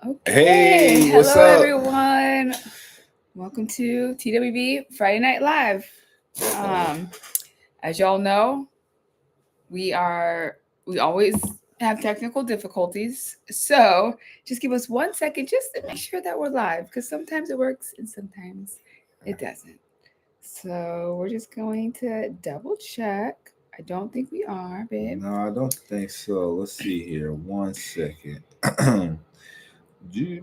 Okay. Hey, Hello, what's up? everyone. Welcome to TWB Friday Night Live. Um, as y'all know, we always have technical difficulties. So just give us 1 second just to make sure that we're live, because sometimes it works and sometimes it doesn't. So we're just going to double check. I don't think we are, babe. No, I don't think so. Let's see here. 1 second. It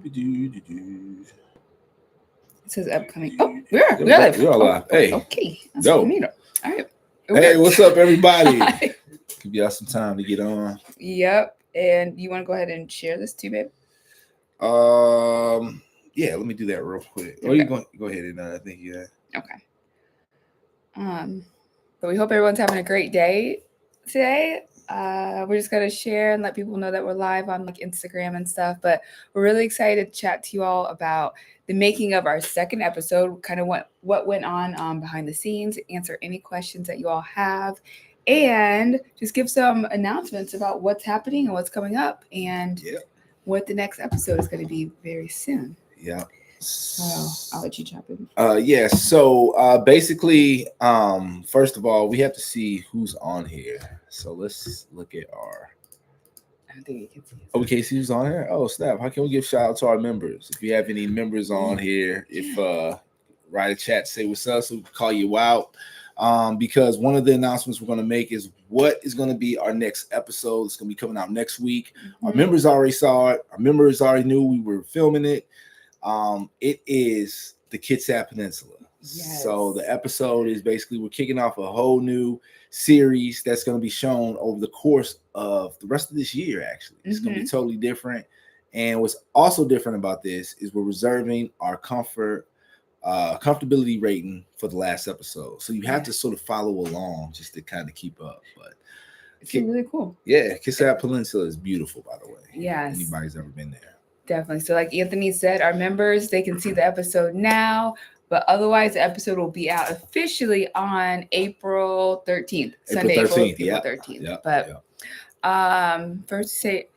says upcoming. Oh, we are. There We we are go. live. We are live. Hey, Okay. That's what we dope. need. All right. Hey, Okay. what's up, everybody? Hi. Give y'all some time to get on. Yep. And you want to go ahead and share this too, babe? Yeah, let me do that real quick. Oh, Okay. you go ahead and I think Okay. But we hope everyone's having a great day today. We're just gonna share and let people know that we're live on like Instagram and stuff. But we're really excited to chat to you all about the making of our second episode, kind of what went on behind the scenes, answer any questions that you all have, and just give some announcements about what's happening and what's coming up, and what the next episode is going to be very soon. Yeah. So I'll let you jump in. Yeah. So basically, first of all, we have to see who's on here. So let's look at our. I don't think you can see it. Oh, we can't see who's on here. Oh, snap! How can we give shout out to our members? If you have any members on here, if write a chat, say what's up, so we can call you out. Because one of the announcements we're going to make is what is going to be our next episode. It's going to be coming out next week. Mm-hmm. Our members already saw it. Our members already knew we were filming it. It is the Kitsap Peninsula. Yes. So the episode is basically we're kicking off a whole new series that's going to be shown over the course of the rest of this year. Actually, it's going to be totally different. And what's also different about this is we're reserving our comfortability rating for the last episode. So you have to sort of follow along just to kind of keep up. But it's really cool. Yeah, Kitsap Peninsula is beautiful, by the way. Yes. Anybody's ever been there. Definitely. So like Anthony said, our members, they can see the episode now, but otherwise the episode will be out officially on April 13th. Sunday, April 13th. Yep. But first say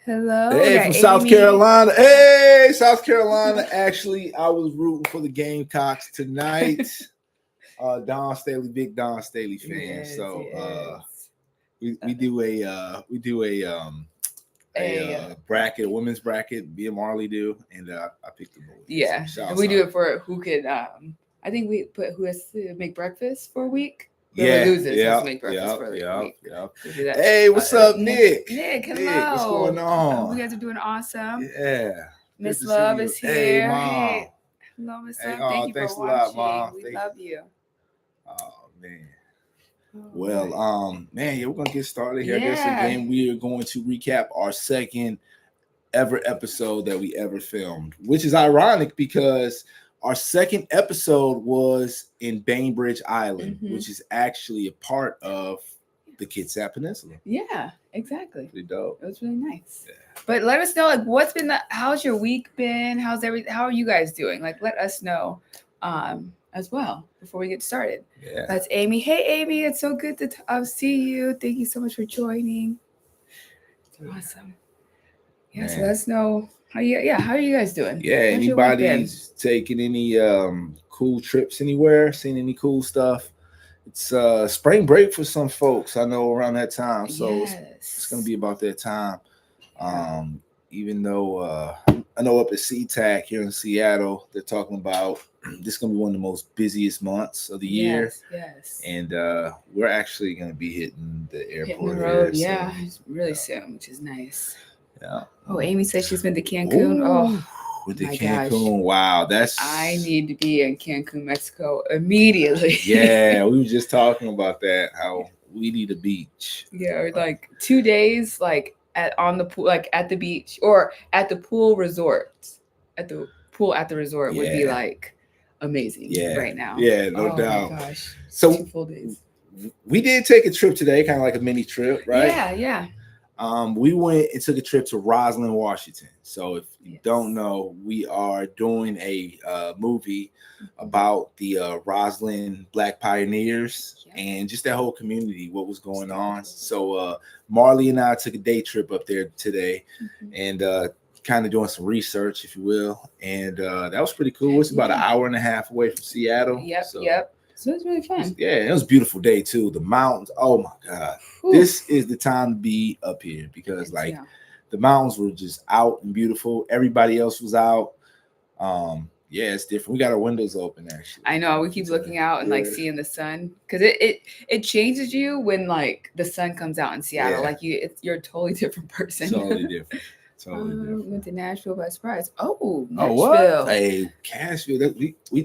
hello. Hey, from South Carolina. Hey, South Carolina. Actually, I was rooting for the Gamecocks tonight. Big Don Staley fan. Yes, so we do a bracket, a women's bracket. Me and Marley do, and I picked the boys. Yeah, so and we do it for who could. I think we put who has to make breakfast for a week. Whoever loses has to make breakfast for a week. Yeah. Hey, what's up, Nick? Nick, hello. Nick, what's going on? You guys are doing awesome. Yeah. Miss Love is here. Hey, Mom. Hey. Hello, Miss Love. Thank you for watching. Mom. We love you. Oh man. Well, we're gonna get started here. I guess again we are going to recap our second ever episode that we ever filmed, which is ironic because our second episode was in Bainbridge Island, which is actually a part of the Kitsap Peninsula. Yeah, exactly. Pretty dope. It was really nice. Yeah. But let us know, like, how's your week been? How are you guys doing? Like, let us know as well before we get started. Yeah. That's Amy. Hey, Amy, it's so good to see you. Thank you so much for joining. Awesome. Yeah, man. So let us know how are you guys doing? Yeah, anybody's taking any cool trips anywhere, seen any cool stuff? It's spring break for some folks, I know, around that time. So it's going to be about that time. Even though I know up at SeaTac here in Seattle, they're talking about this is going to be one of the most busiest months of the year. Yes. And we're actually going to be hitting the airport. Hitting the road, really soon, which is nice. Yeah. Oh, Amy said she's been to Cancun. With the Cancun. Gosh. Wow, I need to be in Cancun, Mexico immediately. Yeah, we were just talking about that, how we need a beach. Yeah, or like 2 days, like on the pool, like at the beach or at the pool resort. At the pool at the resort would be like amazing right now. Yeah, no doubt. Oh my gosh. So 2 full days. We did take a trip today, kind of like a mini trip, right? Yeah. We went and took a trip to Roslyn, Washington. So if you don't know, we are doing a movie about the Roslyn Black pioneers and just that whole community, what was going on. So Marley and I took a day trip up there today and kind of doing some research, if you will, and that was pretty cool. It's about an hour and a half away from Seattle. Yep. So it's really fun. It was a beautiful day too. The mountains. Oh my God. Ooh. This is the time to be up here because the mountains were just out and beautiful. Everybody else was out. It's different. We got our windows open actually. I know. We keep looking out and like seeing the sun because it changes you when like the sun comes out in Seattle. Like you're a totally different person. Totally different. Went to Nashville by surprise. Oh, Nashville. Oh, what? Hey, Nashville.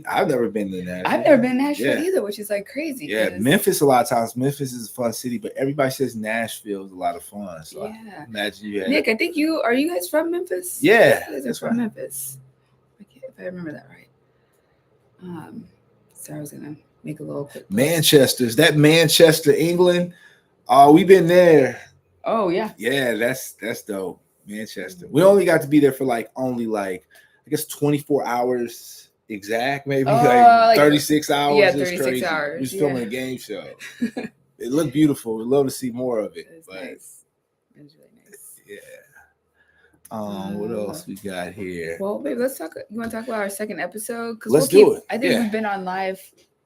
I've never been to Nashville. I've never been to Nashville either, which is like crazy. Yeah, Memphis. A lot of times, Memphis is a fun city, but everybody says Nashville is a lot of fun. So I imagine you had. Nick, I think are you guys from Memphis? Yeah, you guys are from Memphis. If I remember that right. So I was gonna make a little quick. Manchester. Is that Manchester, England? We've been there. Oh yeah. Yeah, that's dope. Manchester. We only got to be there for only I guess 24 hours exact, maybe 36 hours. Yeah, 36 hours. We was filming a game show. It looked beautiful. We'd love to see more of it. It was nice. It was really nice. Yeah. What else we got here? Well, babe, let's talk. You want to talk about our second episode? Let's do it. I think we've been on live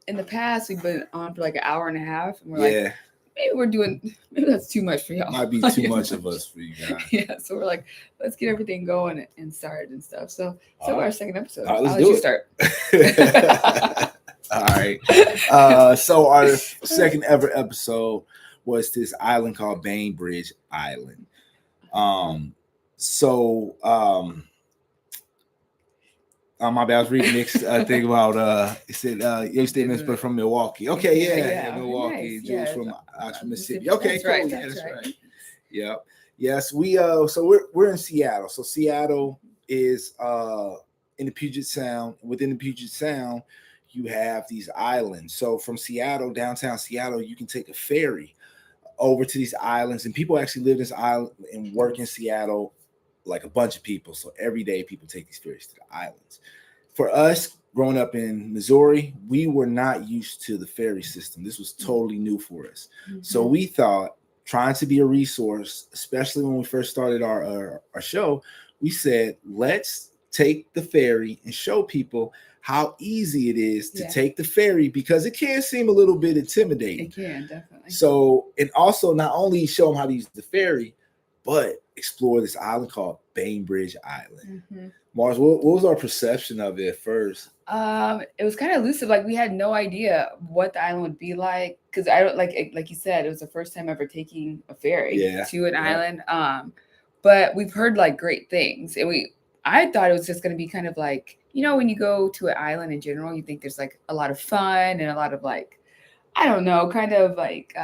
in the past. We've been on for like an hour and a half, and we're maybe that's too much for y'all. Might be too much of us for you guys. Yeah, so we're like, let's get everything going and started and stuff. So our second episode. All right, I'll let you start. All right. So our second ever episode was this island called Bainbridge Island. My bad. I was reading Nick's thing about it said your statements, but from Milwaukee. Okay, Milwaukee. Nice. Jules from Oxford, Mississippi. Okay, that's cool. That's right. Yep. Yes, we so we're in Seattle. So Seattle is in the Puget Sound. Within the Puget Sound, you have these islands. So from Seattle, downtown Seattle, you can take a ferry over to these islands, and people actually live in this island and work in Seattle. Like a bunch of people. So every day people take these ferries to the islands. For us, growing up in Missouri, we were not used to the ferry system. This was totally new for us. Mm-hmm. So we thought, trying to be a resource, especially when we first started our show, we said, let's take the ferry and show people how easy it is to take the ferry, because it can seem a little bit intimidating. It can, definitely. So, and also not only show them how to use the ferry, but explore this island called Bainbridge Island. Mm-hmm. Mars, what was our perception of it at first? It was kind of elusive. Like we had no idea what the island would be like, because I don't like you said, it was the first time ever taking a ferry to an island. But we've heard like great things, and I thought it was just going to be kind of like, when you go to an island in general, you think there's like a lot of fun and a lot of like, I don't know, kind of like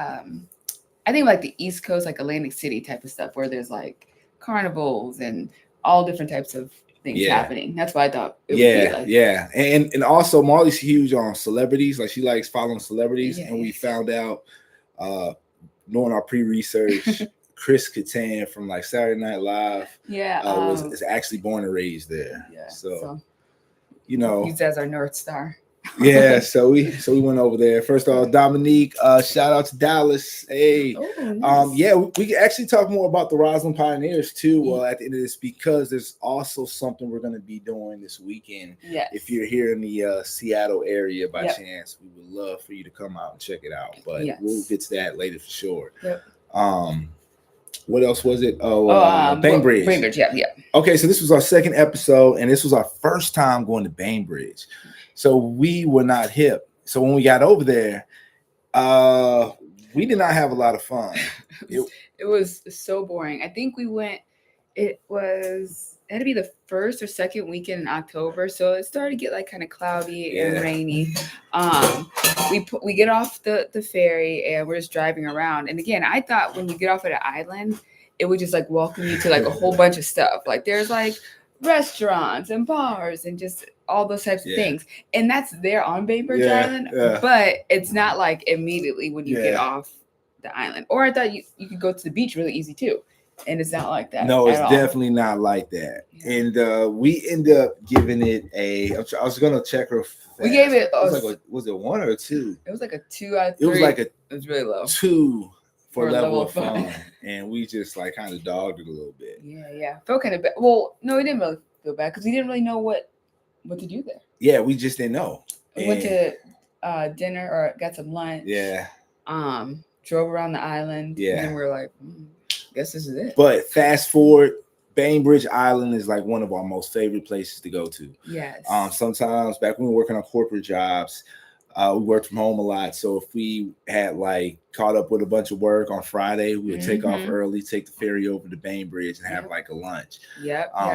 I think like the East Coast, like Atlantic City type of stuff, where there's like carnivals and all different types of things happening. That's what I thought it would be like. Yeah. And also Marley's huge on celebrities. Like she likes following celebrities. And we found out, knowing our pre-research, Chris Kattan from like Saturday Night Live is actually born and raised there. Yeah. So used as our North Star. So we went over there. First off, Dominique, shout out to Dallas. Hey, nice. We can actually talk more about the Roslyn Pioneers too at the end of this, because there's also something we're going to be doing this weekend. If you're here in the Seattle area by chance, we would love for you to come out and check it out, but we'll get to that later for sure. What else was it? Bainbridge. Bainbridge, yeah. Okay, so this was our second episode, and this was our first time going to Bainbridge. So we were not hip. So when we got over there, we did not have a lot of fun. It was so boring. I think we went, it had to be the first or second weekend in October. So it started to get like kind of cloudy and rainy. We get off the ferry and we're just driving around. And again, I thought when you get off at an island, it would just like welcome you to like a whole bunch of stuff. Like there's like restaurants and bars and just all those types of things, and that's there on Bainbridge Island, but it's not like immediately when you get off the island. Or I thought you could go to the beach really easy too, and it's not like that. No, it's definitely not like that. And we end up giving it I was gonna check her fast. We gave it was it 1 or 2? It was like a 2 out of 3. It was really low. 2 for a level of fun. And we just like kind of dogged it a little bit. Yeah. Felt kind of bad. Well, no, we didn't really feel bad because we didn't really know what to do there. Yeah, we just didn't know. We went to dinner or got some lunch. Yeah. Drove around the island. Yeah. And then we were like, guess this is it. But fast forward, Bainbridge Island is like one of our most favorite places to go to. Yes. Sometimes back when we were working on corporate jobs, we worked from home a lot. So if we had like caught up with a bunch of work on Friday, we would take off early, take the ferry over to Bainbridge and have like a lunch.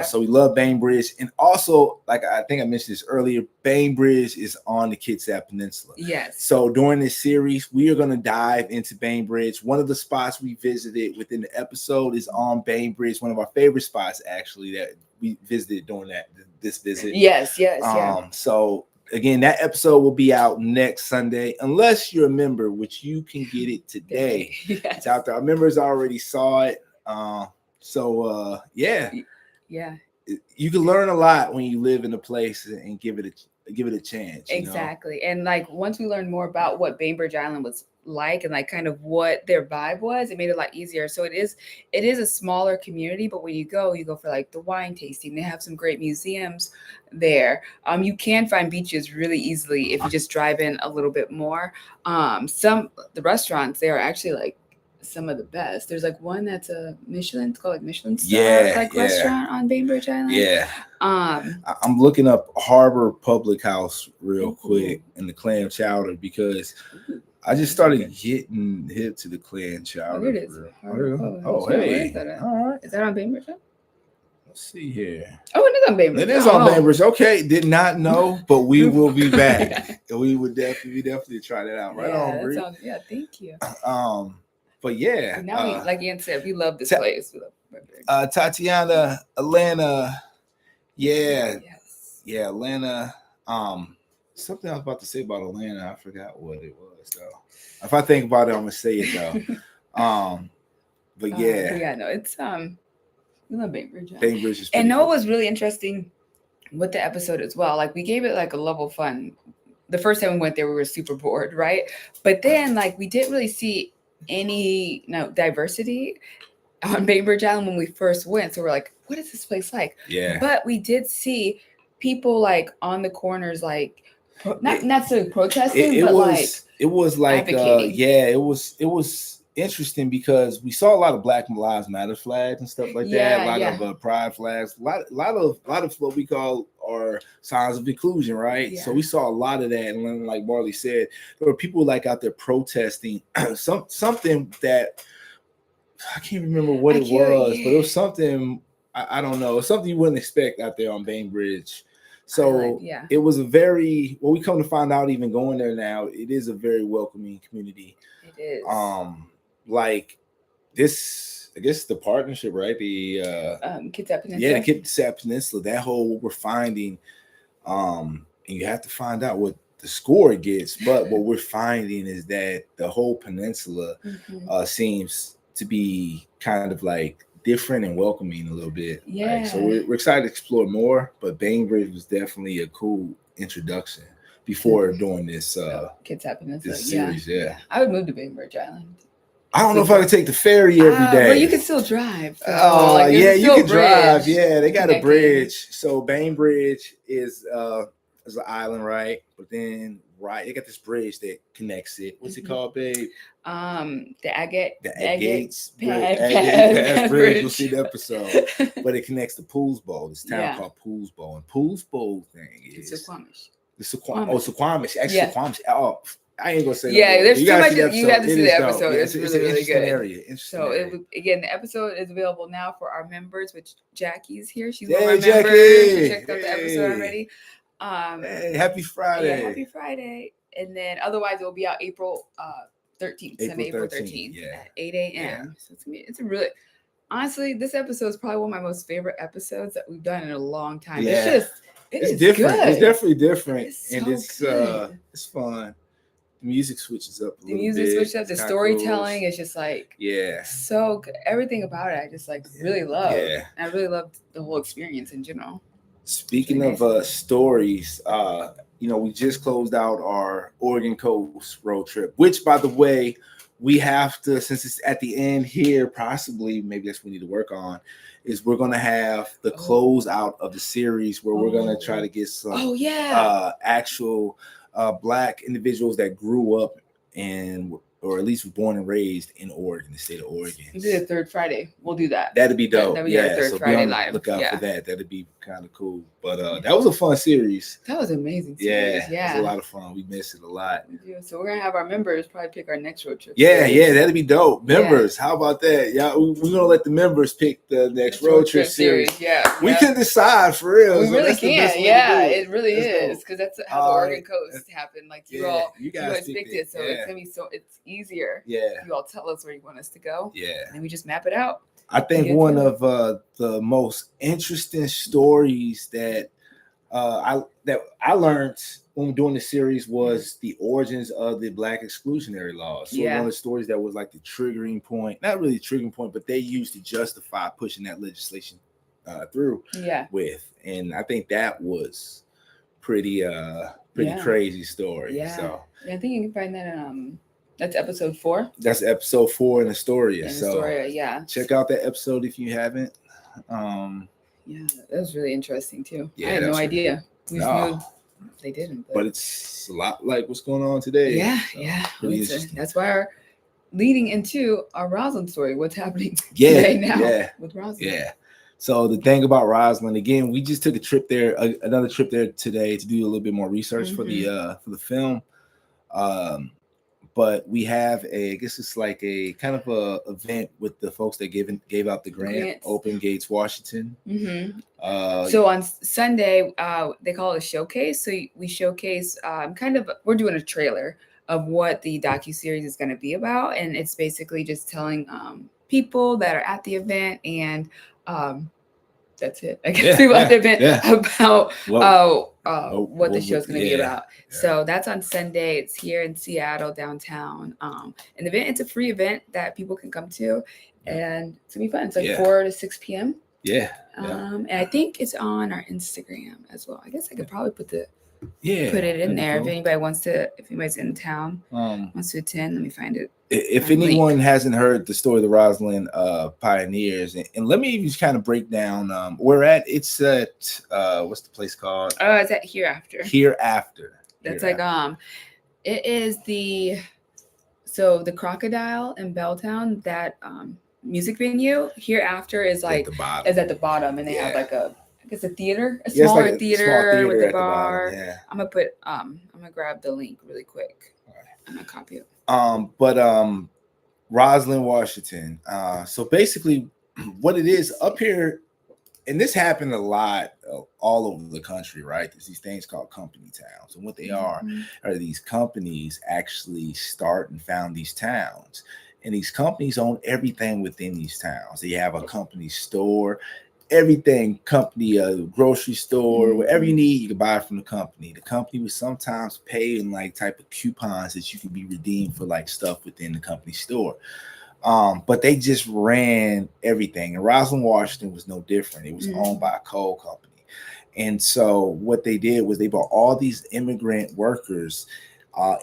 So we love Bainbridge. And also, like I think I mentioned this earlier, Bainbridge is on the Kitsap Peninsula. Yes. So during this series, we are going to dive into Bainbridge. One of the spots we visited within the episode is on Bainbridge. One of our favorite spots, actually, that we visited during this visit. Yes. So again, that episode will be out next Sunday, unless you're a member, which you can get it today. Yes. It's out there. Our members already saw it. Yeah. You can learn a lot when you live in a place and give it a chance. Exactly. And like once we learned more about what Bainbridge Island was like and like kind of what their vibe was, it made it a lot easier. So it is a smaller community, but when you go for like the wine tasting. They have some great museums there. You can find beaches really easily if you just drive in a little bit more. The restaurants there are actually like some of the best. There's like one that's a Michelin, it's called like Michelin star restaurant on Bainbridge Island. Yeah. I'm looking up Harbor Public House real quick in the clam chowder because I just started getting hip to the clam chowder. Oh, here it is. Hey. All right. Is that on Bainbridge? Let's see here. Oh, it is on Bainbridge. It is on Bainbridge. Okay, did not know, but we will be back. We would definitely try that out. Right on, Bree. Thank you. But yeah. Now we, like Ian said, we love this place. We love Tatiana, Atlanta. Yeah. Yes. Yeah, Atlanta. Something I was about to say about Atlanta, I forgot what it was though. If I think about it, I'm gonna say it though. But yeah. No, it's we love Bainbridge. Bainbridge is and what was really interesting with the episode as well, like we gave it like a level of fun. The first time we went there, we were super bored, right? But then like we didn't really see any diversity on Bainbridge Island when we first went. So we're like, what is this place like? Yeah. But we did see people like on the corners, like not so protesting, it was like it was interesting because we saw a lot of Black Lives Matter flags and stuff like that. A lot of pride flags, a lot of what we call are signs of inclusion, right? Yeah. So we saw a lot of that, and then, like Marley said, there were people like out there protesting something that I can't remember what it was, but it was something I don't know, something you wouldn't expect out there on Bainbridge. So it was we come to find out, even going there now, it is a very welcoming community. It is. Like this, I guess the partnership, right? The Kitsap Peninsula. Yeah, the Kitsap Peninsula. That whole what we're finding, and you have to find out what the score gets. But what we're finding is that the whole peninsula seems to be kind of like different and welcoming a little bit. Yeah. Right? So we're excited to explore more. But Bainbridge was definitely a cool introduction before doing this Kitsap Peninsula. This series. Yeah. I would move to Bainbridge Island. I don't know if I could take the ferry every day. But you can still drive. Oh, you can drive. Yeah, they got a bridge. So Bainbridge is an island, right? But then they got this bridge that connects it. What's it called, babe? The Agates Bridge. You'll see the episode. But it connects to Pools Bowl. This town called Pools Bowl. And Pools Bowl thing is Suquamish. Suquamish. Actually, Suquamish. Oh, I ain't gonna say there's too much. You have to see the Yeah, episode. It's really, really good. Area. Again, the episode is available now for our members, which Jackie's here. She's one of our Jackie. members. She checked out the episode already. Happy Friday. Yeah, happy Friday. And then otherwise it will be out April 13th, Sunday, April 13th at 8 a.m. Yeah. So it's a really, honestly, this episode is probably one of my most favorite episodes that we've done in a long time. Yeah. It's different. Good. It's definitely different. It's it's fun. The music switches up a little bit. The music switches up. The storytelling is just like so good. Everything about it I just like really love. Yeah. I really loved the whole experience in general. Speaking of stories, we just closed out our Oregon Coast road trip, which, by the way, we have to, since it's at the end here, possibly maybe that's what we need to work on, is we're gonna have the close out of the series where we're gonna try to get some actual Black individuals that grew up in, or at least were born and raised in Oregon, the state of Oregon. We did a third Friday. We'll do that. That'd be dope. That'd be our third Friday live. Look out for that. That'd be kind of cool. But that was a fun series. That was amazing series. Yeah. It was a lot of fun. We missed it a lot. So we're gonna have our members probably pick our next road trip. Yeah, that'd be dope. Members, how about that? Yeah, we're gonna let the members pick the next road trip series. Yeah, we can decide for real. We really can. Yeah, it really is, because that's how the Oregon coast happened. Like you guys picked it, so it's gonna be it's easier. Yeah, you all tell us where you want us to go. Yeah, and we just map it out. I think one of the most interesting stories that I learned when doing the series was the origins of the Black exclusionary laws. So one of the stories that was like the triggering point, not really a triggering point, but they used to justify pushing that legislation through with. And I think that was pretty crazy story. Yeah. So I think you can find that in that's episode 4. That's episode 4 in Astoria. Check out that episode if you haven't. Yeah, that was really interesting too. I had no idea. We just knew they didn't. But it's a lot like what's going on today. That's why our leading into our Rosalind story. What's happening today now with Rosalind? Yeah. So the thing about Rosalind, again, we just took a trip there, another trip there today to do a little bit more research for the film. But we have I guess it's like a kind of a event with the folks that gave out the grant, Open Gates Washington. So on Sunday, they call it a showcase. So we showcase we're doing a trailer of what the docuseries is going to be about. And it's basically just telling people that are at the event and that's it. I guess people at the event about what the show's going to be about. So that's on Sunday. It's here in Seattle, downtown. And the event, it's a free event that people can come to, and it's gonna be fun. It's like 4 to 6 p.m. And I think it's on our Instagram as well. I guess I could probably put it in there if anybody wants to. If anybody's in town wants to attend, let me find it. If anyone hasn't heard the story of the Rosalind pioneers, and let me just kind of break down where it's at. What's the place called? Oh, it's at Hereafter. Hereafter. That's it is the Crocodile in Belltown, that music venue. Hereafter is like at the bottom, and they have like a theater, a smaller theater with a bar. I'm gonna grab the link really quick. I'm gonna copy it. But Rosalind, Washington. So basically, what it is up here, and this happened a lot all over the country, right? There's these things called company towns, and what they are these companies actually start and found these towns, and these companies own everything within these towns. They have a company store. Everything, company, grocery store, whatever you need, you can buy it from the company. The company would sometimes pay in like type of coupons that you can be redeemed for like stuff within the company store. But they just ran everything. And Rosalind, Washington was no different. It was owned by a coal company. And so what they did was they brought all these immigrant workers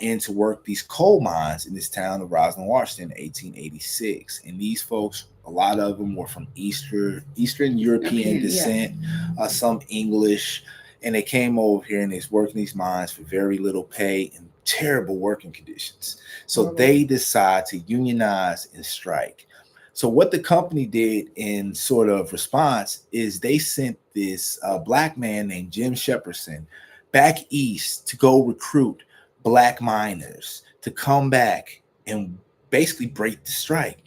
in to work these coal mines in this town of Rosalind, Washington in 1886. And these folks, a lot of them were from Eastern European descent, some English, and they came over here and they was working these mines for very little pay and terrible working conditions. So they decide to unionize and strike. So what the company did in sort of response is they sent this Black man named Jim Shepperson back east to go recruit Black miners to come back and basically break the strike.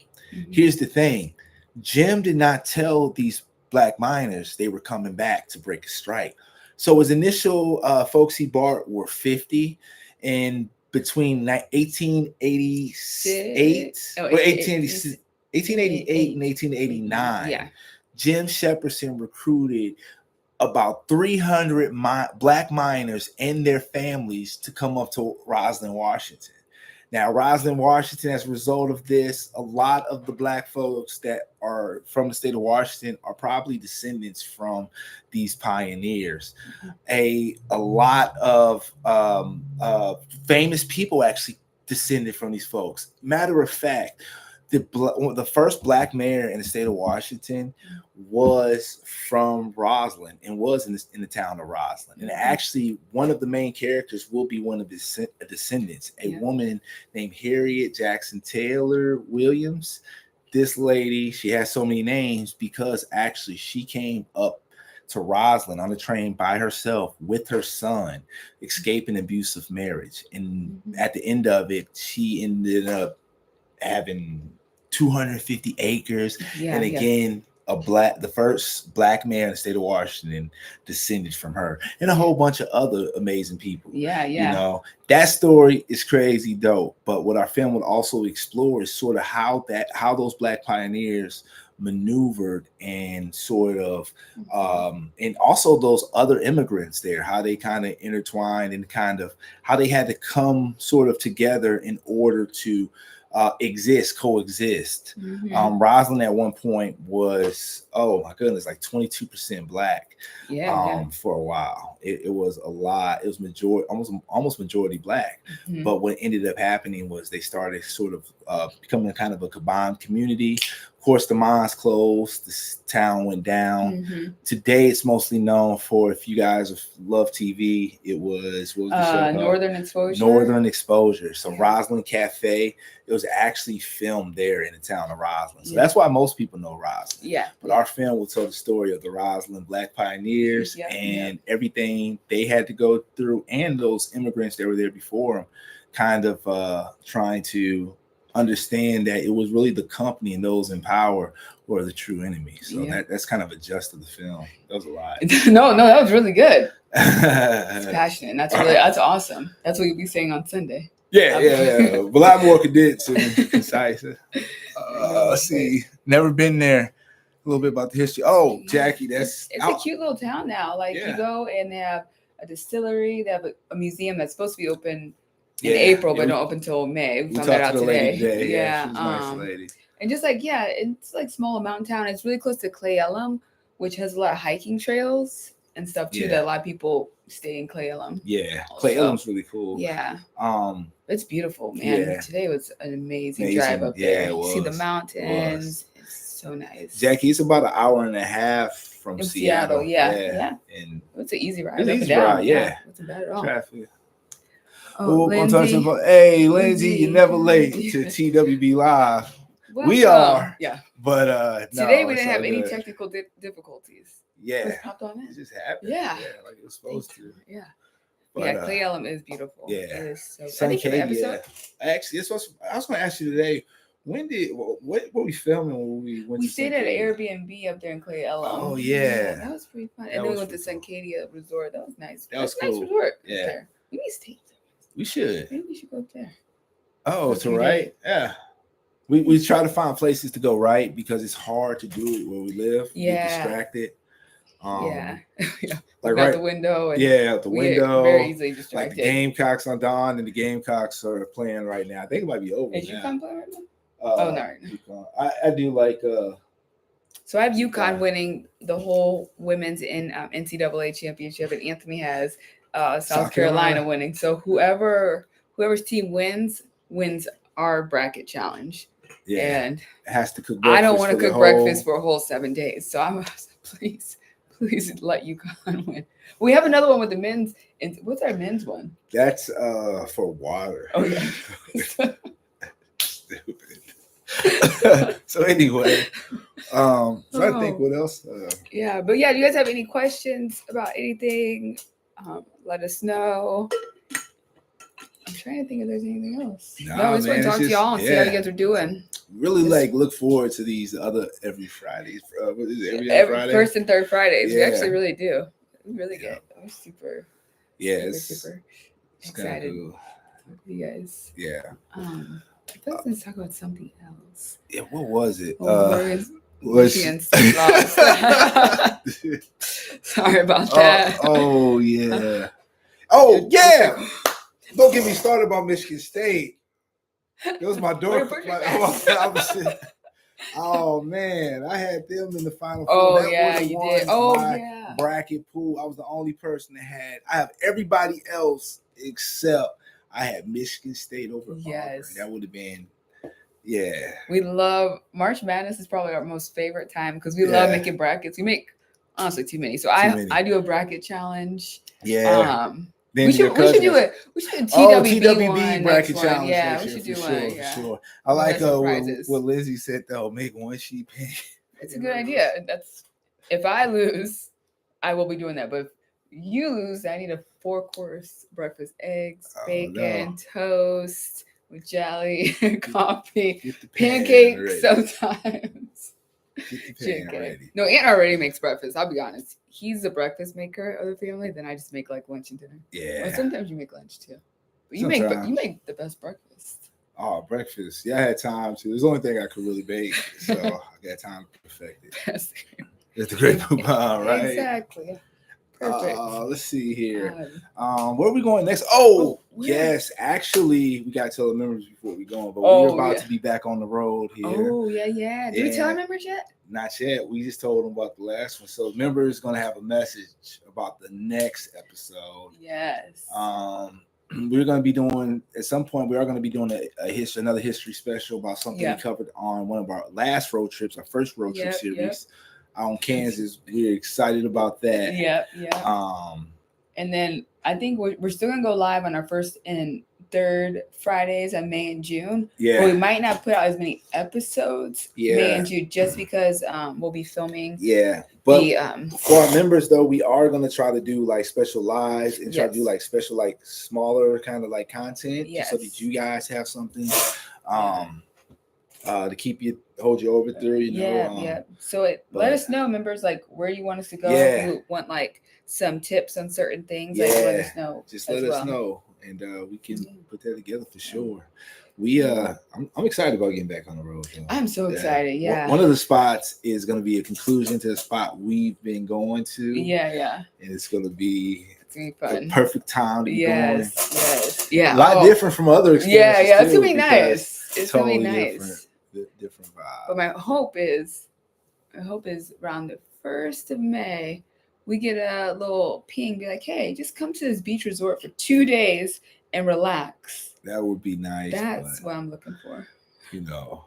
Here's the thing. Jim did not tell these Black miners they were coming back to break a strike. So his initial folks he bought were 50, and between 1888 and 1889, Jim Shepperson recruited about 300 Black miners and their families to come up to Rosalind, Washington. Now, Rosalind, Washington, as a result of this, a lot of the Black folks that are from the state of Washington are probably descendants from these pioneers. A lot of famous people actually descended from these folks. Matter of fact, the first black mayor in the state of Washington was from Roslyn and was in the town of Roslyn. And actually, one of the main characters will be one of his descendants, a woman named Harriet Jackson Taylor Williams. This lady, she has so many names because actually she came up to Roslyn on a train by herself with her son, escaping abusive marriage. And at the end of it, she ended up having 250 acres. And again, the first black man in the state of Washington descended from her, and a whole bunch of other amazing people. You know, that story is crazy dope. But what our film would also explore is sort of how those black pioneers maneuvered and sort of and also those other immigrants there, how they kind of intertwined and kind of how they had to come sort of together in order to coexist. Roslyn at one point was, oh my goodness, like 22% black. For a while. It was a lot. It was majority, almost majority black. But what ended up happening was they started sort of becoming kind of a combined community. Of course, the mines closed, this town went down. Today, it's mostly known for, if you guys love TV, it was, what was the show called? Northern Exposure. Northern Exposure. So Roslyn Cafe, it was actually filmed there in the town of Roslyn. So that's why most people know Roslyn. But our film will tell the story of the Roslyn Black pioneers and everything they had to go through, and those immigrants that were there before them, kind of trying to understand that it was really the company and those in power who are the true enemy. So that's kind of a gist of the film. That was a lot. No, that was really good. It's passionate. That's awesome. That's what you'll be saying on Sunday. Yeah. A lot more condensed and concise. Let's see. Never been there. A little bit about the history. Oh, Jackie, it's a cute little town now. Like you go and they have a distillery. They have a museum that's supposed to be open in April, but don't open until May. We found that out today. She was a nice lady. And just like, it's like small mountain town. It's really close to Clay Ellum, which has a lot of hiking trails and stuff too, that a lot of people stay in Clay Ellum. Clay Ellum's really cool. It's beautiful, man. Today was an amazing drive up there. See the mountains. It's so nice. Jackie, it's about an hour and a half from Seattle. And it's an easy ride. It's an easy ride, It's not bad at all. Traffic. Lindsay. Hey, Lindsay, you're never late to TWB Live. Welcome. We are. But today we didn't have any technical difficulties. It popped on in. It just happened. Like it was supposed to. But, Clay Ellum is beautiful. It is so Actually, I was going to ask you today. When what were we filming when we went? We stayed at an Airbnb up there in Clay Ellum. Oh that was pretty fun. And then we went to Suncadia Resort. That was nice. That was cool. Nice resort. There. We need to stay. We should. Maybe we should go up there. Oh, to right? Yeah. We try to find places to go right because it's hard to do it where we live. Get distracted. Like out the window. Out the window. Very easily distracted. Like the Gamecocks on Dawn, and the Gamecocks are playing right now. I think it might be over. Is UConn playing right now? No, right now. I do like. So I have UConn winning the whole women's in NCAA championship, and Anthony has South Carolina winning. So whoever's team wins our bracket challenge. And it has to cook. I don't want to cook breakfast for a whole 7 days. So I'm please let UConn win. We have another one with the men's. And what's our men's one? That's for water. Oh yeah. Stupid. So anyway, I think what else? Do you guys have any questions about anything? Let us know. I'm trying to think if there's anything else. I just want to talk to y'all and see how you guys are doing. Really look forward to these other every Fridays. Every Friday? First and third Fridays. We actually really do. We really get. We're super. Super excited. Cool. You guys. Let's talk about something else. What was it? Sorry about that. Oh yeah. Don't get me started about Michigan State. It was my daughter. Oh man, I had them in the Final Four. You did. Bracket pool. I was the only person that had. I have everybody else except I had Michigan State over Auburn. Yes. That would have been, yeah. We love March Madness is probably our most favorite time because we love making brackets. We make honestly too many. So I do a bracket challenge. Yeah. We should do it. We should do a TWB bracket challenge. Yeah, we should do one. For sure. I like what Lizzie said though. Make one sheet pan. It's a good idea. That's if I lose, I will be doing that. But if you lose, I need a 4-course breakfast: eggs, bacon, toast with jelly, coffee, pancakes sometimes. Get the pan ready. No, Aunt already makes breakfast. I'll be honest. He's the breakfast maker of the family. Then I just make like lunch and dinner. Yeah. Well, sometimes you make lunch too. But you make the best breakfast. Oh, breakfast. Yeah, I had time to. It's the only thing I could really bake. So I got time to perfect it. It's the great poupon, right? Exactly. Perfect. Let's see here. Where are we going next? Oh, yes. Actually, we got to tell the members before we go, but we're about to be back on the road here. Oh, yeah. Did we tell our members yet? Not yet. We just told them about the last one. So members going to have a message about the next episode. Yes. We're going to be doing, at some point, we are going to be doing another history special about something we covered on one of our last road trips, our first road trip series. On Kansas. We're excited about that. Yeah. And then I think we're still gonna go live on our first and third Fridays in May and June. Yeah. But we might not put out as many episodes May and June just because we'll be filming. Yeah. But for our members though, we are gonna try to do like special lives and try to do like special, like smaller kind of like content just so that you guys have something. To hold you over through, you know. Yeah. So let us know, members, like where you want us to go. If you want like some tips on certain things, like let us know. Just let us know, and we can put that together for sure. I'm excited about getting back on the road. Though. I'm so excited. Yeah. One of the spots is going to be a conclusion to the spot we've been going to. Yeah. And it's going to be fun. The perfect time to be going. Yes. Yeah. A lot different from other experiences. Yeah. It's gonna be nice. It's totally gonna be nice. Different vibe. But my hope is around the 1st of May, we get a little ping, be like, hey, just come to this beach resort for 2 days and relax. That would be nice. That's what I'm looking for. You know.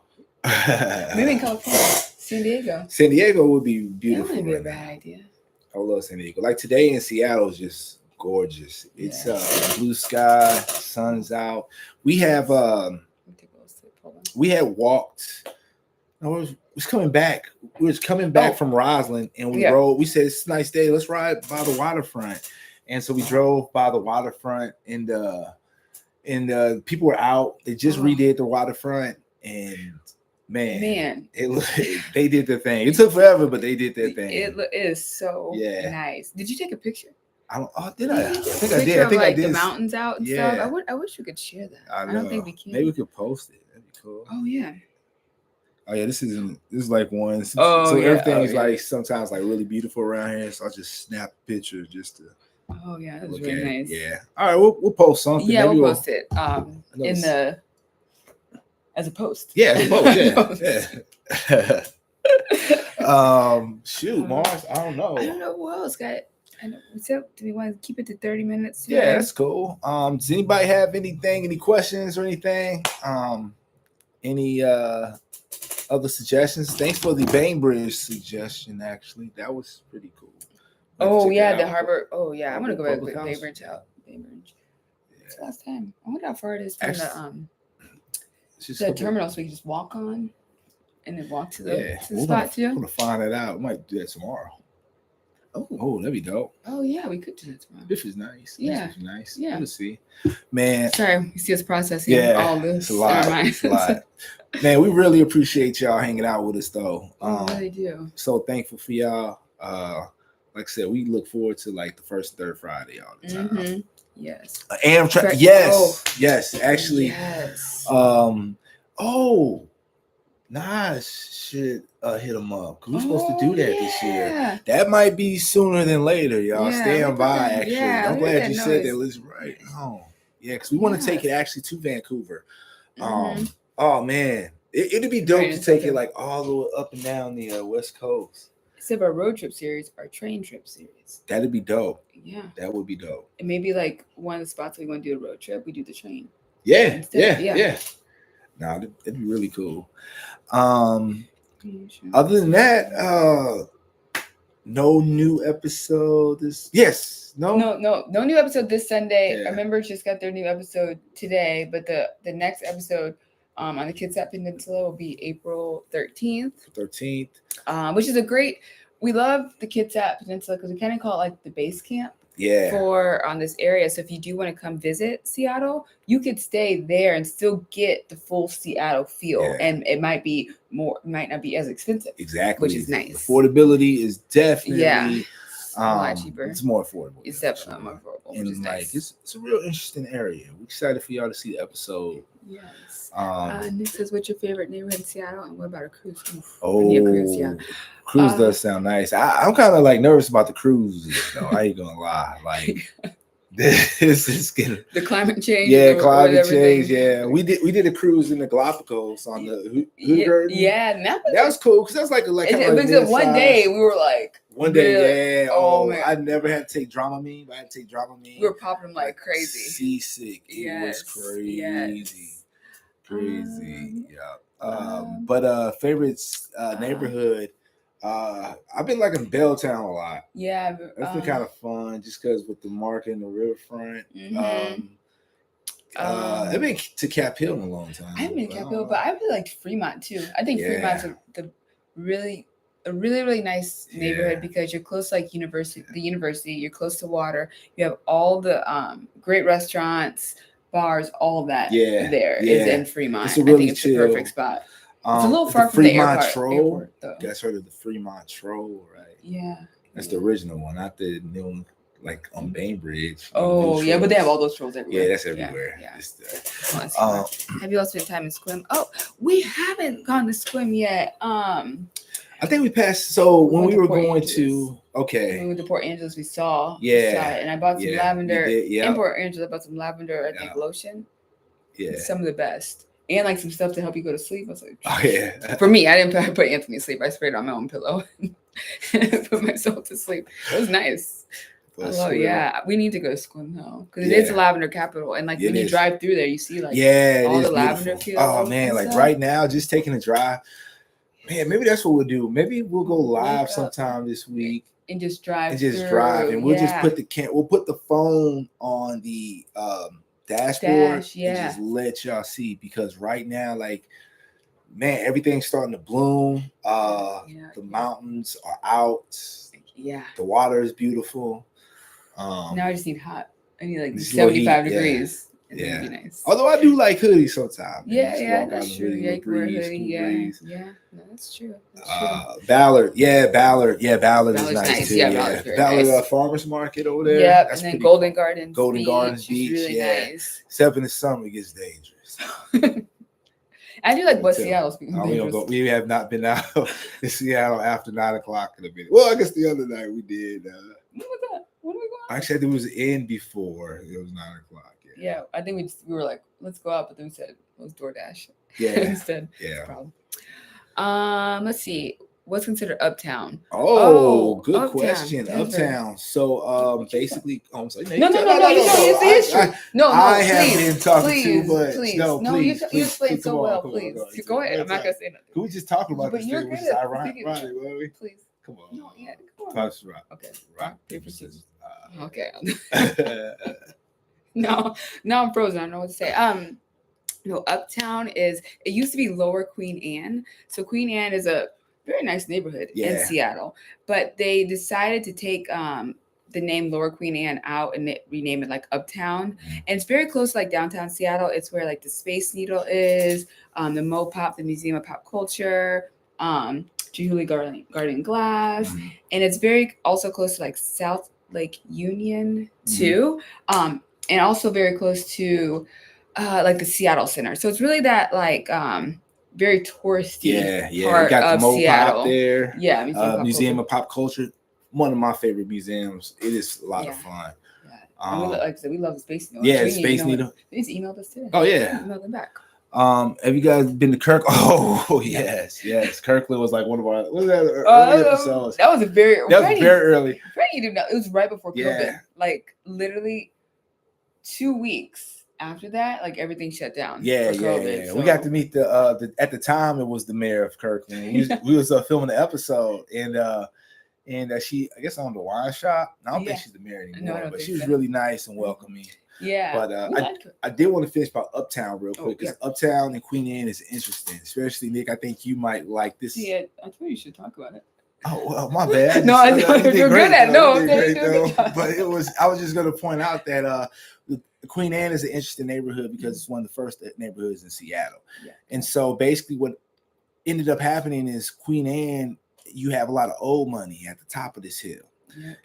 Maybe in California. San Diego. San Diego would be beautiful. That wouldn't be a bad idea. I love San Diego. Like today in Seattle is just gorgeous. It's blue sky, sun's out. We have we had walked. I was coming back. We was coming back from Roslyn, and we rode. We said it's a nice day. Let's ride by the waterfront. And so we drove by the waterfront, and people were out. They just redid the waterfront, and man, they did their thing. It took forever, but they did their thing. It is so nice. Did you take a picture? Did I? I think I did. I think I did. The mountains out and stuff. I wish we could share that. I don't think we can. Maybe we could post it. That'd be cool. Oh yeah. Oh yeah, this is like one. So everything is like sometimes like really beautiful around here. So I just snap pictures just to. Oh yeah, that's really nice. Yeah. All right, we'll post something. Yeah, we'll post it. As a post. Yeah, as a post. Yeah. Shoot, Mars. I don't know who else got it. So do we want to keep it to 30 minutes today? Yeah, that's cool. Does anybody have any questions or anything? Any other suggestions? Thanks for the Bainbridge suggestion. Actually, that was pretty cool. The Harbor. Oh yeah, I'm gonna go back with Bainbridge out. Bainbridge. It's the last time. I wonder how far it is from the terminal, so we can just walk on, and then walk to the spot too. I'm gonna find it out. We might do that tomorrow. Oh, that'd be dope. Oh yeah, we could do that tomorrow. This is nice. Yeah, this is nice. Yeah, let's see, man. Sorry, you see us processing all this. It's a lot. It's a lot. Man, we really appreciate y'all hanging out with us, though. We really do. So thankful for y'all. Like I said, we look forward to like the first and third Friday all the time. Mm-hmm. Yes. Yes. Actually. Yes. Nas should hit them up because we're supposed to do that this year. That might be sooner than later, y'all. Stand by. Actually, I'm glad you said that. Let's right. Because we want to take it actually to Vancouver. Oh man, it'd be dope to take it like all the way up and down the West Coast. instead of our road trip series, our train trip series. That'd be dope. Yeah. That would be dope. And maybe like one of the spots we want to do a road trip, we do the train. Yeah, Instead, yeah. No, it'd be really cool. Sure. Other than that, no new episode. No new episode this Sunday. Yeah. Our members just got their new episode today, but the next episode on the Kitsap Peninsula will be April 13th. Which is a great. We love the Kitsap Peninsula because we kind of call it like the base camp. Yeah. For on this area. So if you do want to come visit Seattle, you could stay there and still get the full Seattle feel. Yeah. And it might not be as expensive. Exactly. Which is nice. Affordability is definitely a lot cheaper. It's more affordable. It's definitely more affordable. And which is like nice. it's a real interesting area. We're excited for y'all to see the episode. Yes. Nick says, what's your favorite neighborhood in Seattle? And what about a cruise? Cruise does sound nice. I'm kind of like nervous about the cruises, though. I ain't gonna lie. Like this is getting the climate change. Yeah, climate change. Yeah, we did a cruise in the Galapagos on the Hood. Yeah, and that was cool because that's like one day we were like. One day, yeah. Oh man. I never had to take Dramamine, but I had to take Dramamine. We were popping them like crazy. Seasick. It was crazy. Yes. Crazy. But favorites neighborhood. I've been like in Belltown a lot. Yeah. That's been kind of fun just because with the market and the riverfront. I've been to Cap Hill in a long time. I haven't been to Cap Hill, but I really liked Fremont too. I think Fremont's a really nice neighborhood because you're close to like the university, you're close to water, you have all the great restaurants, bars, all of that is in Fremont. It's a really I think it's chill. the perfect spot. It's a little far from the airport though. You guys heard of the Fremont Troll, right? Yeah. That's the original one, not the new one like on Bainbridge. Oh yeah, but they have all those trolls everywhere. Yeah, that's everywhere. Yeah. Have you all spent time in Squim? Oh, we haven't gone to Squim yet. I think we passed. So when we were going to, when we went to Port Angeles, we saw it, and I bought some lavender. In Port Angeles, I bought some lavender, I think lotion. Yeah, some of the best, and like some stuff to help you go to sleep. I was like, oh yeah. For me, I didn't put Anthony to sleep. I sprayed it on my own pillow and put myself to sleep. It was nice. We need to go to Squim though, because it is the lavender capital, and like when you drive through there, you see like all the lavender fields. Oh man, like right now, just taking a drive. Man, maybe that's what we'll do. Maybe we'll go live sometime this week and just drive. And we'll just put the phone on the dashboard and just let y'all see, because right now, like, man, everything's starting to bloom. The mountains are out. Yeah. The water is beautiful. Now I just need hot. I need like 75 degrees. Yeah. Be nice. Although I do like hoodies sometimes. That's true. Yeah, you can wear a hoodie. Yeah. No, that's true. Ballard. Ballard is nice too. Yeah, Ballard Farmers Market over there. Yeah, and then Golden Gardens Beach. Really nice. Except in the summer, it gets dangerous. I do like West Seattle. We have not been out in Seattle after 9:00 in a minute. Well, I guess the other night we did. When was that? When did we go out? Actually, I think it was in before it was 9:00. Yeah, I think we were like, let's go out, but then we said it was DoorDash. Yeah. Instead. Yeah. Problem. Let's see. What's considered uptown? Good question. Uptown. So basically, I'm sorry. No. It's the history. No, I have been talking too much. Please. You explained so well. Please. Go ahead. I'm not gonna say nothing. Can we just talk about this thing, which is ironic? Please. Come on. No, yeah. Come on. That's right. Okay. Rock, paper, scissors. Okay. No, now I'm frozen. I don't know what to say. Uptown it used to be Lower Queen Anne. So Queen Anne is a very nice neighborhood in Seattle, but they decided to take the name Lower Queen Anne out and rename it like Uptown. And it's very close to like downtown Seattle. It's where like the Space Needle is, the MoPop, the Museum of Pop Culture, Julie Garden Glass, and it's very also close to like South Lake Union too. And also very close to like the Seattle Center. So it's really that like very touristy part you got of the MoPop Seattle. There. Yeah, Museum of Pop Culture. One of my favorite museums. It is a lot of fun. Yeah. Like I said, we love the Space Needle. Yeah, Space Needle. They just emailed us today. Oh yeah. Emailed them back. Have you guys been to Kirk? Oh yes. Kirkland was like one of our early episodes. That was very early. Freddie, you didn't know it was right before COVID. Yeah. Like literally 2 weeks after that, like everything shut down. Yeah. COVID, We got to meet the at the time it was the mayor of Kirkland. We was filming the episode and she, I guess, owned the wine shop. I don't think she's the mayor anymore, but she was really nice and welcoming. Yeah, but I did want to finish about Uptown real quick because Uptown and Queen Anne is interesting, especially Nick. I think you might like this. Yeah, I thought you should talk about it. Oh well, my bad. No, you're good at no. But I was just going to point out that Queen Anne is an interesting neighborhood because it's one of the first neighborhoods in Seattle, and so basically what ended up happening is Queen Anne. You have a lot of old money at the top of this hill,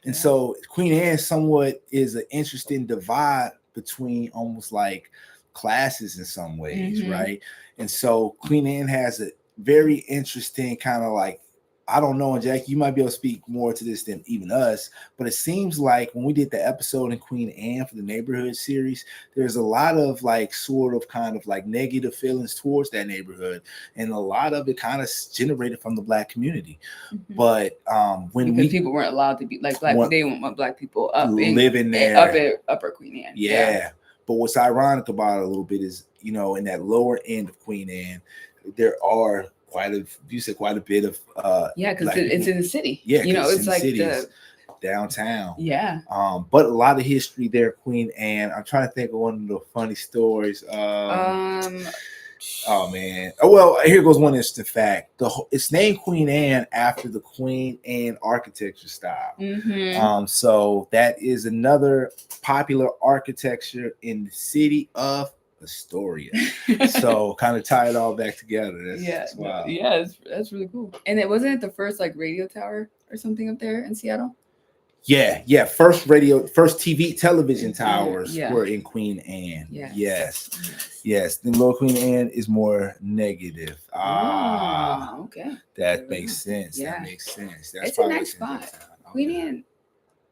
and so Queen Anne somewhat is an interesting divide between almost like classes in some ways, right? And so Queen Anne has a very interesting kind of like, I don't know, and Jack, you might be able to speak more to this than even us, but it seems like when we did the episode in Queen Anne for the neighborhood series, there's a lot of like sort of kind of like negative feelings towards that neighborhood, and a lot of it kind of generated from the Black community. But because people weren't allowed to be like Black, they didn't want Black people living there up at Upper Queen Anne. Yeah. But what's ironic about it a little bit is, in that lower end of Queen Anne, there are quite a bit of because it's in the city. It's like the downtown. But a lot of history there, Queen Anne. I'm trying to think of one of the funny stories. Oh man. Oh well, here goes one interesting fact. It's named Queen Anne after the Queen Anne architecture style. So that is another popular architecture in the city of Astoria. So kind of tie it all back together. That's wild. That's really cool. And it wasn't the first like radio tower or something up there in Seattle. First television towers were in Queen Anne. Yes. The Lower Queen Anne is more negative. Okay. That makes sense. That makes sense. It's a nice spot. Queen Anne,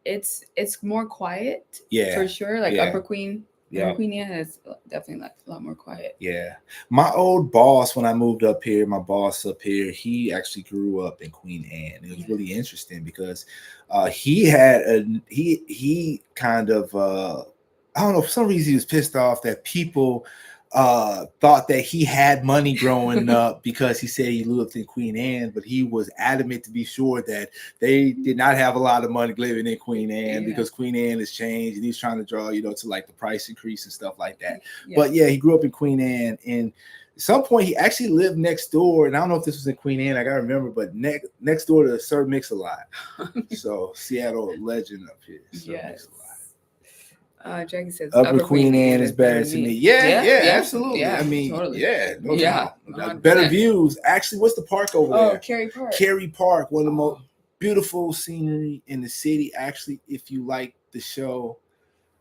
it's more quiet. For sure. Like Upper Queen. Queen Anne is definitely a lot more quiet. My old boss, when I moved up here, he actually grew up in Queen Anne. It was really interesting because he kind of I don't know, for some reason he was pissed off that people thought that he had money growing up because he said he lived in Queen Anne, but he was adamant to be sure that they did not have a lot of money living in Queen Anne because Queen Anne has changed, and he's trying to draw, to like the price increase and stuff like that. But he grew up in Queen Anne, and at some point he actually lived next door, and I don't know if this was in Queen Anne, I gotta remember, but next door to Sir Mix-a-Lot. So Seattle legend up here. Jackie says Upper Queen Anne is better to me. Absolutely. I mean, totally. Better views. Actually, what's the park over there? Cary Park, one of the most beautiful scenery in the city. Actually, if you like the show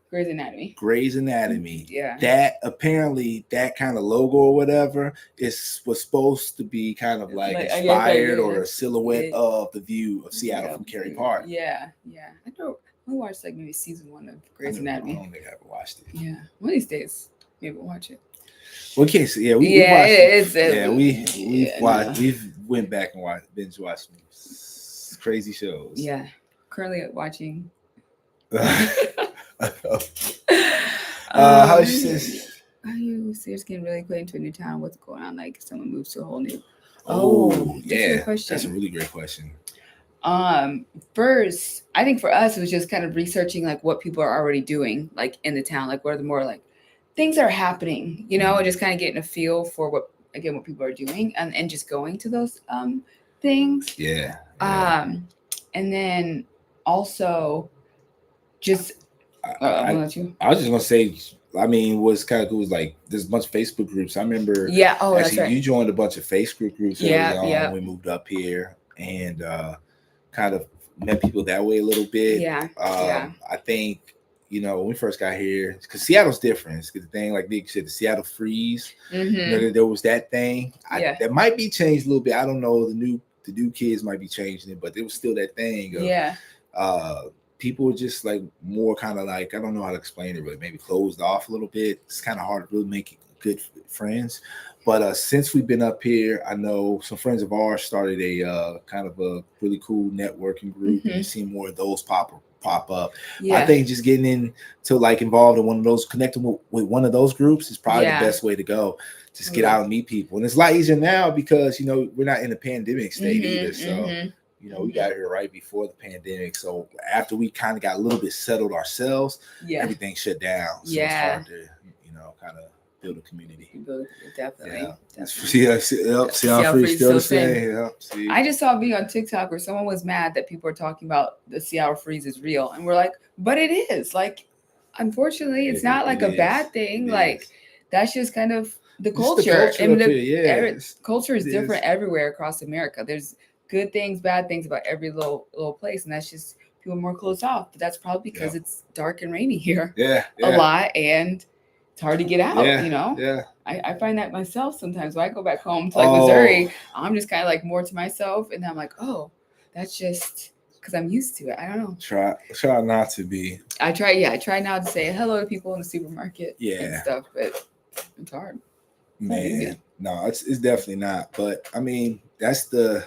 Grey's Anatomy. That apparently that kind of logo or whatever was supposed to be kind of like inspired or a silhouette of the view of Seattle from Cary Park. I know. We watched like maybe season 1 of Grey's Anatomy. I don't think I ever watched it. One of these days, maybe we'll watch it. Well, okay, so we watched it. We've went back and binge watched some crazy shows. Currently watching. How is you just getting really acquainted to a new town? What's going on? Like if someone moves to a whole new. That's a really great question. First, I think for us it was just kind of researching like what people are already doing like in the town, like what are the more like things that are happening, and just kind of getting a feel for what people are doing and just going to those things. And then also just I was just gonna say, I mean, what's kind of cool is like there's a bunch of Facebook groups. I remember that's right. You joined a bunch of Facebook groups early on when we moved up here, and kind of met people that way a little bit. I think, when we first got here, because Seattle's different. Because the thing, like Nick said, the Seattle freeze, there was that thing. That might be changed a little bit. I don't know. The new kids might be changing it, but it was still that thing. People were just like more kind of like, I don't know how to explain it, but maybe closed off a little bit. It's kind of hard to really good friends. But since we've been up here, I know some friends of ours started a kind of a really cool networking group, and we've seen more of those pop up. Yeah. I think just getting into like involved in one of those, connecting with one of those groups is probably the best way to go. Just get out and meet people, and it's a lot easier now because we're not in the pandemic state either. So we got here right before the pandemic. So after we kind of got a little bit settled ourselves, everything shut down. So it's hard to kind of build a community. Definitely. See how free still the same. I just saw a video on TikTok where someone was mad that people are talking about the Seattle freeze is real, and we're like, but it is. Like, unfortunately, it's not like a bad thing. Like, that's just kind of the culture. Culture is different everywhere across America. There's good things, bad things about every little place, and that's just people are more closed off. But that's probably because it's dark and rainy here. A lot, and it's hard to get out. I find that myself sometimes when I go back home to like Missouri, I'm just kind of like more to myself, and I'm like, oh, that's just because I'm used to it. I don't know. Try not to be. I try not to say hello to people in the supermarket and stuff, but it's hard. No, it's definitely not. But I mean, that's the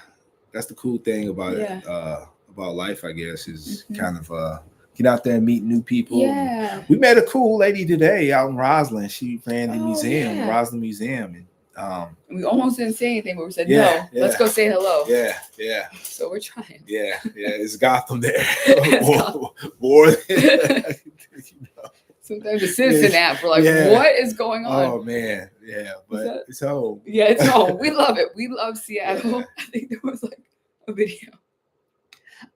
cool thing about it, about life, I guess, is kind of get out there and meet new people. We met a cool lady today out in Roslyn. She ran the museum, Roslyn Museum, and we almost didn't say anything, but we said no. Let's go say hello. So we're trying. It's Gotham there. More than, Sometimes the Citizen app, we're like, what is going on? Oh man, but it's home. It's home. We love it. We love Seattle. I think there was like a video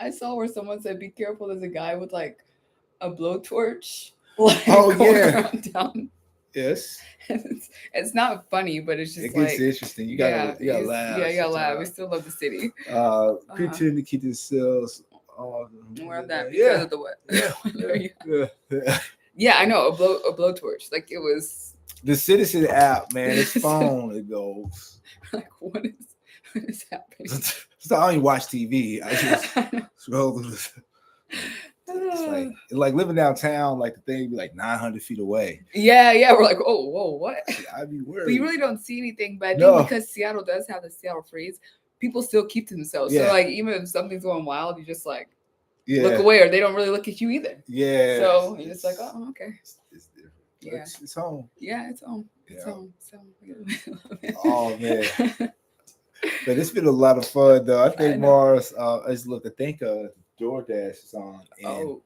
I saw where someone said, "Be careful." There's a guy with like a blowtorch, like going around town. Yes. It's not funny, but it's just it gets interesting. You gotta laugh. Yeah, you gotta laugh. We still love the city. Pretend to keep themselves. More of that because of the what? I know a blowtorch. Like it was the Citizen app, man. It's phone. It goes. Like what is happening? So I don't even watch TV. I just scroll through this. It's like living downtown, like the thing be like 900 feet away. We're like, oh, whoa, what? I'd be worried. But you really don't see anything. But I think because Seattle does have the Seattle freeze, people still keep to themselves. So like even if something's going wild, you just like look away, or they don't really look at you either. So you're just like, oh, okay. It's different. It's home. It's home. It's home. So oh man. But it's been a lot of fun though. I think Mars I think DoorDash is on, and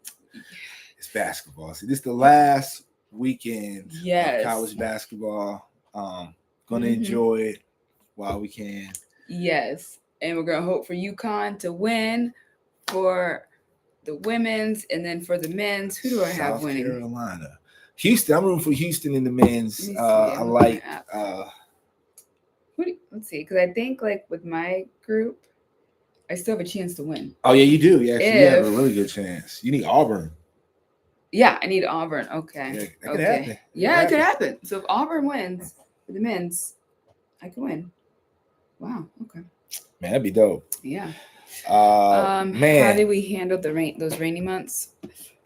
it's basketball. See, this is the last weekend of college basketball. Gonna enjoy it while we can. Yes, and we're gonna hope for UConn to win for the women's, and then for the men's. Who do I have winning? South Carolina, Houston. I'm rooting for Houston in the men's. I like. Let's see, because I think like with my group, I still have a chance to win. Oh yeah, you do. Yeah, you have a really good chance. You need Auburn. Yeah, I need Auburn. Okay. Yeah, that could happen. It could happen. So if Auburn wins for the men's, I can win. Wow. Okay. Man, that'd be dope. Yeah. Man, how did we handle those rainy months?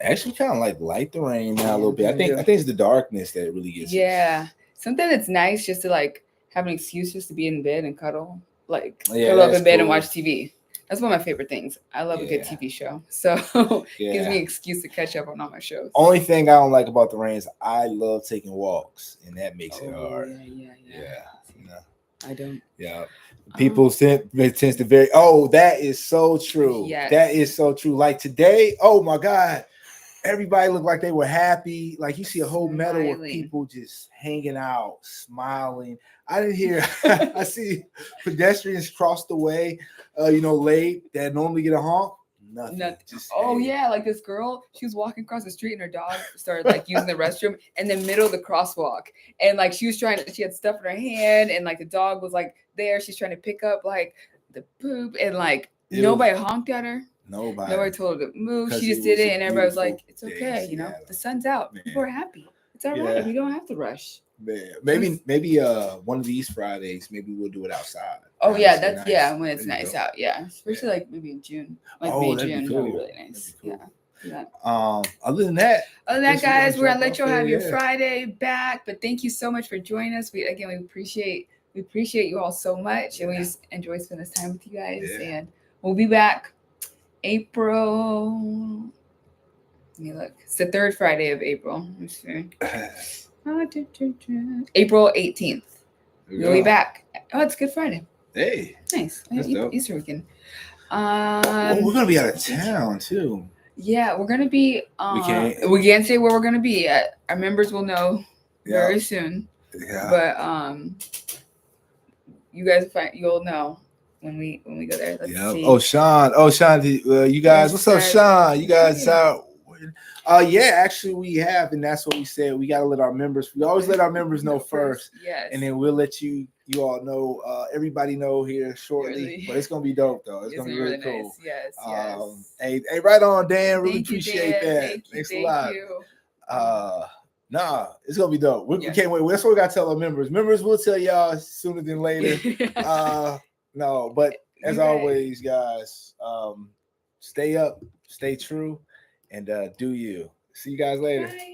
Actually, kind of like the rain now a little bit. I think it's the darkness that really gets us. Something that's nice just to like have an excuse just to be in bed and cuddle, like curl up in bed and watch TV. That's one of my favorite things. I love a good TV show. So it gives me an excuse to catch up on all my shows. Only thing I don't like about the rain is I love taking walks, and that makes it hard. Yeah. I don't. Yeah. People tends to vary. Oh, that is so true. Yes. That is so true. Like today, oh my God. Everybody looked like they were happy. Like you see a whole meadow of people just hanging out, smiling. I didn't hear. I see pedestrians cross the way, late that normally get a honk. Nothing. Like this girl, she was walking across the street and her dog started like using the restroom in the middle of the crosswalk, and like she had stuff in her hand, and like the dog was like there. She's trying to pick up like the poop, and like nobody honked at her. Nobody told her to move. She just did it, and everybody was like, "It's okay, the sun's out. Man. People are happy. It's all right. We don't have to rush." Man. Maybe one of these Fridays, maybe we'll do it outside. Oh yeah, that's nice. When it's nice out. Yeah, especially like maybe in June, like May, June, cool. that'd be really nice. Cool. Yeah. Other than that, guys, we're gonna let y'all have your yeah. Friday back. But thank you so much for joining us. We appreciate you all so much, and we just enjoy spending this time with you guys. Yeah. And we'll be back April. Let me look. It's the third Friday of April. Let's see. April 18th. We'll be back. Oh, it's Good Friday. Hey, nice. That's dope. Easter weekend. We're gonna be out of town too. Yeah, we're gonna be. We can't say where we're gonna be at. Our members will know very soon. Yeah. But you guys you'll know when we go there. Let's see. Oh, Sean. You guys. What's up, Sean? You guys out? Yeah, actually we have, and that's what we said. We gotta let our members. We always let our members know first. Yes. And then we'll let you all know. Everybody know here shortly. Really? But it's gonna be dope though. It's gonna be really cool. Nice. Yes. Hey, right on, Dan. Really Thank you, appreciate Dan. that. Thanks a lot. You. Nah, it's gonna be dope. We can't wait. That's what we gotta tell our members. Members will tell y'all sooner than later. No, but as always, guys, stay up, stay true, and do you. See you guys later. Bye.